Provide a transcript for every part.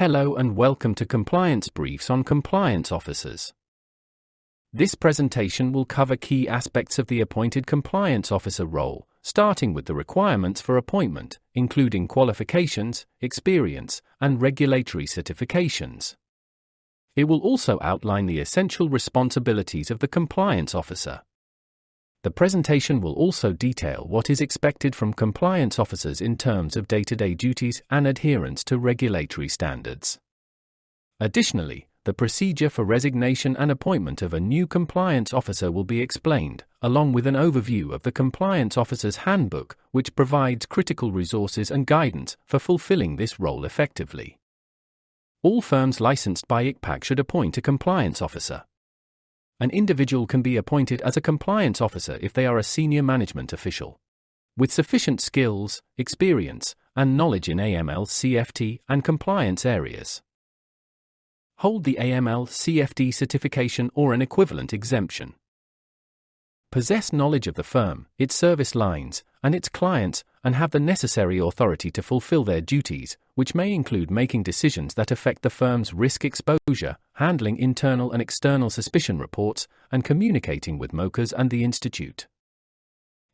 Hello and welcome to Compliance Briefs on Compliance Officers. This presentation will cover key aspects of the appointed compliance officer role, starting with the requirements for appointment, including qualifications, experience, and regulatory certifications. It will also outline the essential responsibilities of the compliance officer. The presentation will also detail what is expected from compliance officers in terms of day-to-day duties and adherence to regulatory standards. Additionally, the procedure for resignation and appointment of a new compliance officer will be explained, along with an overview of the Compliance Officer's Handbook, which provides critical resources and guidance for fulfilling this role effectively. All firms licensed by ICPAC should appoint a compliance officer. An individual can be appointed as a compliance officer if they are a senior management official with sufficient skills, experience, and knowledge in AML, CFT, and compliance areas. Hold the AML, CFT certification or an equivalent exemption. Possess knowledge of the firm, its service lines, and its clients, and have the necessary authority to fulfill their duties, which may include making decisions that affect the firm's risk exposure, handling internal and external suspicion reports, and communicating with MOCAs and the Institute.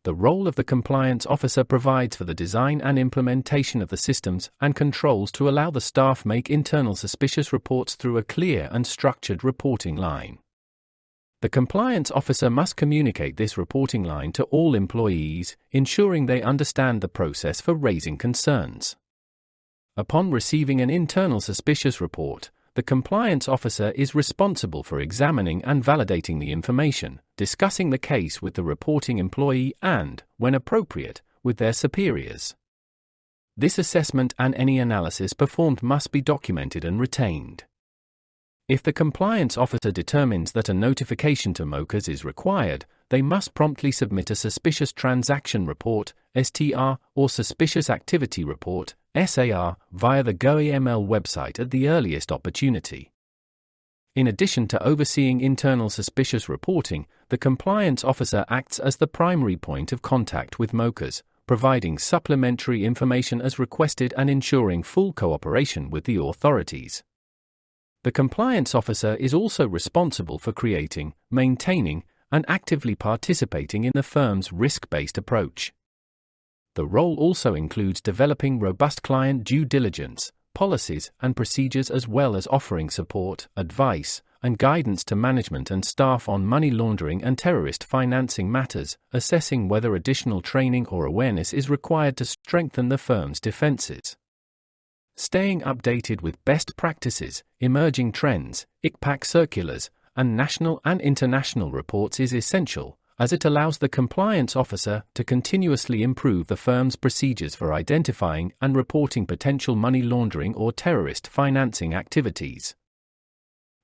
The role of the compliance officer provides for the design and implementation of the systems and controls to allow the staff make internal suspicious reports through a clear and structured reporting line. The compliance officer must communicate this reporting line to all employees, ensuring they understand the process for raising concerns. Upon receiving an internal suspicious report, the compliance officer is responsible for examining and validating the information, discussing the case with the reporting employee and, when appropriate, with their superiors. This assessment and any analysis performed must be documented and retained. If the compliance officer determines that a notification to MOCAs is required, they must promptly submit a Suspicious Transaction Report, STR, or Suspicious Activity Report, SAR, via the GoAML website at the earliest opportunity. In addition to overseeing internal suspicious reporting, the compliance officer acts as the primary point of contact with MOCAs, providing supplementary information as requested and ensuring full cooperation with the authorities. The compliance officer is also responsible for creating, maintaining, and actively participating in the firm's risk-based approach. The role also includes developing robust client due diligence, policies, and procedures, as well as offering support, advice, and guidance to management and staff on money laundering and terrorist financing matters, assessing whether additional training or awareness is required to strengthen the firm's defenses. Staying updated with best practices, emerging trends, ICPAC circulars, and national and international reports is essential, as it allows the compliance officer to continuously improve the firm's procedures for identifying and reporting potential money laundering or terrorist financing activities.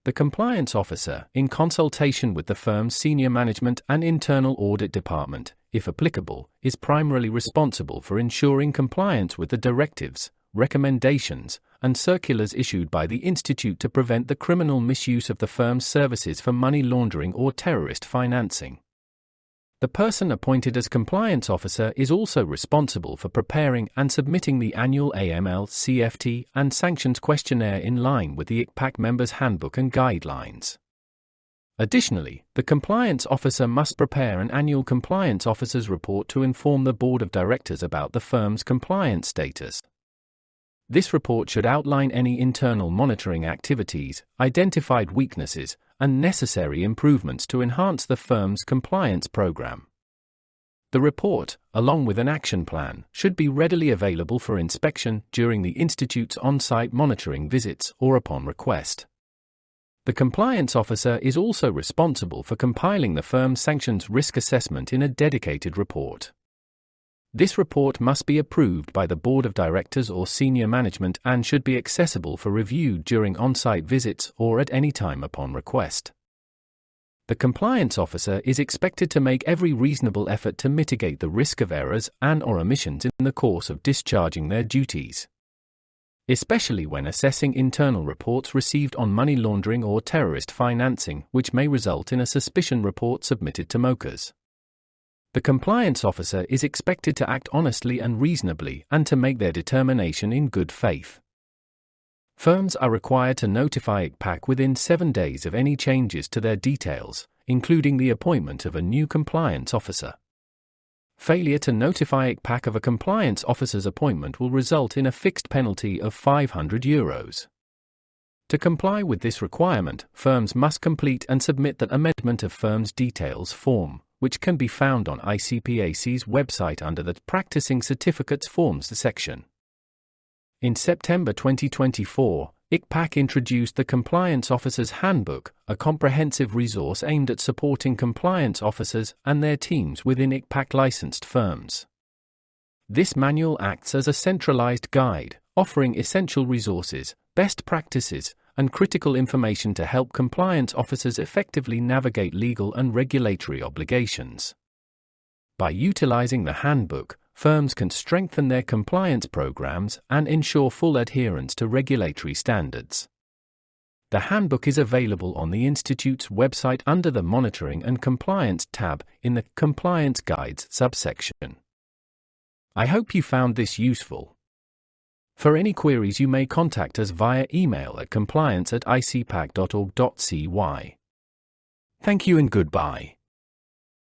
The compliance officer, in consultation with the firm's senior management and internal audit department, if applicable, is primarily responsible for ensuring compliance with the directives, recommendations, and circulars issued by the Institute to prevent the criminal misuse of the firm's services for money laundering or terrorist financing. The person appointed as compliance officer is also responsible for preparing and submitting the annual AML, CFT, and sanctions questionnaire in line with the ICPAC members' handbook and guidelines. Additionally, the compliance officer must prepare an annual compliance officer's report to inform the board of directors about the firm's compliance status. This report should outline any internal monitoring activities, identified weaknesses, and necessary improvements to enhance the firm's compliance program. The report, along with an action plan, should be readily available for inspection during the Institute's on-site monitoring visits or upon request. The compliance officer is also responsible for compiling the firm's sanctions risk assessment in a dedicated report. This report must be approved by the board of directors or senior management and should be accessible for review during on-site visits or at any time upon request. The compliance officer is expected to make every reasonable effort to mitigate the risk of errors and/or omissions in the course of discharging their duties, especially when assessing internal reports received on money laundering or terrorist financing, which may result in a suspicion report submitted to MOCAs. The compliance officer is expected to act honestly and reasonably and to make their determination in good faith. Firms are required to notify ICPAC within 7 days of any changes to their details, including the appointment of a new compliance officer. Failure to notify ICPAC of a compliance officer's appointment will result in a fixed penalty of €500. To comply with this requirement, firms must complete and submit the Amendment of Firms Details form, which can be found on ICPAC's website under the Practicing Certificates Forms section. In September 2024, ICPAC introduced the Compliance Officer's Handbook, a comprehensive resource aimed at supporting compliance officers and their teams within ICPAC-licensed firms. This manual acts as a centralized guide, offering essential resources, best practices, and critical information to help compliance officers effectively navigate legal and regulatory obligations. By utilizing the handbook, firms can strengthen their compliance programs and ensure full adherence to regulatory standards. The handbook is available on the Institute's website under the Monitoring and Compliance tab in the Compliance Guides subsection. I hope you found this useful. For any queries, you may contact us via email at compliance@icpac.org.cy. Thank you and goodbye.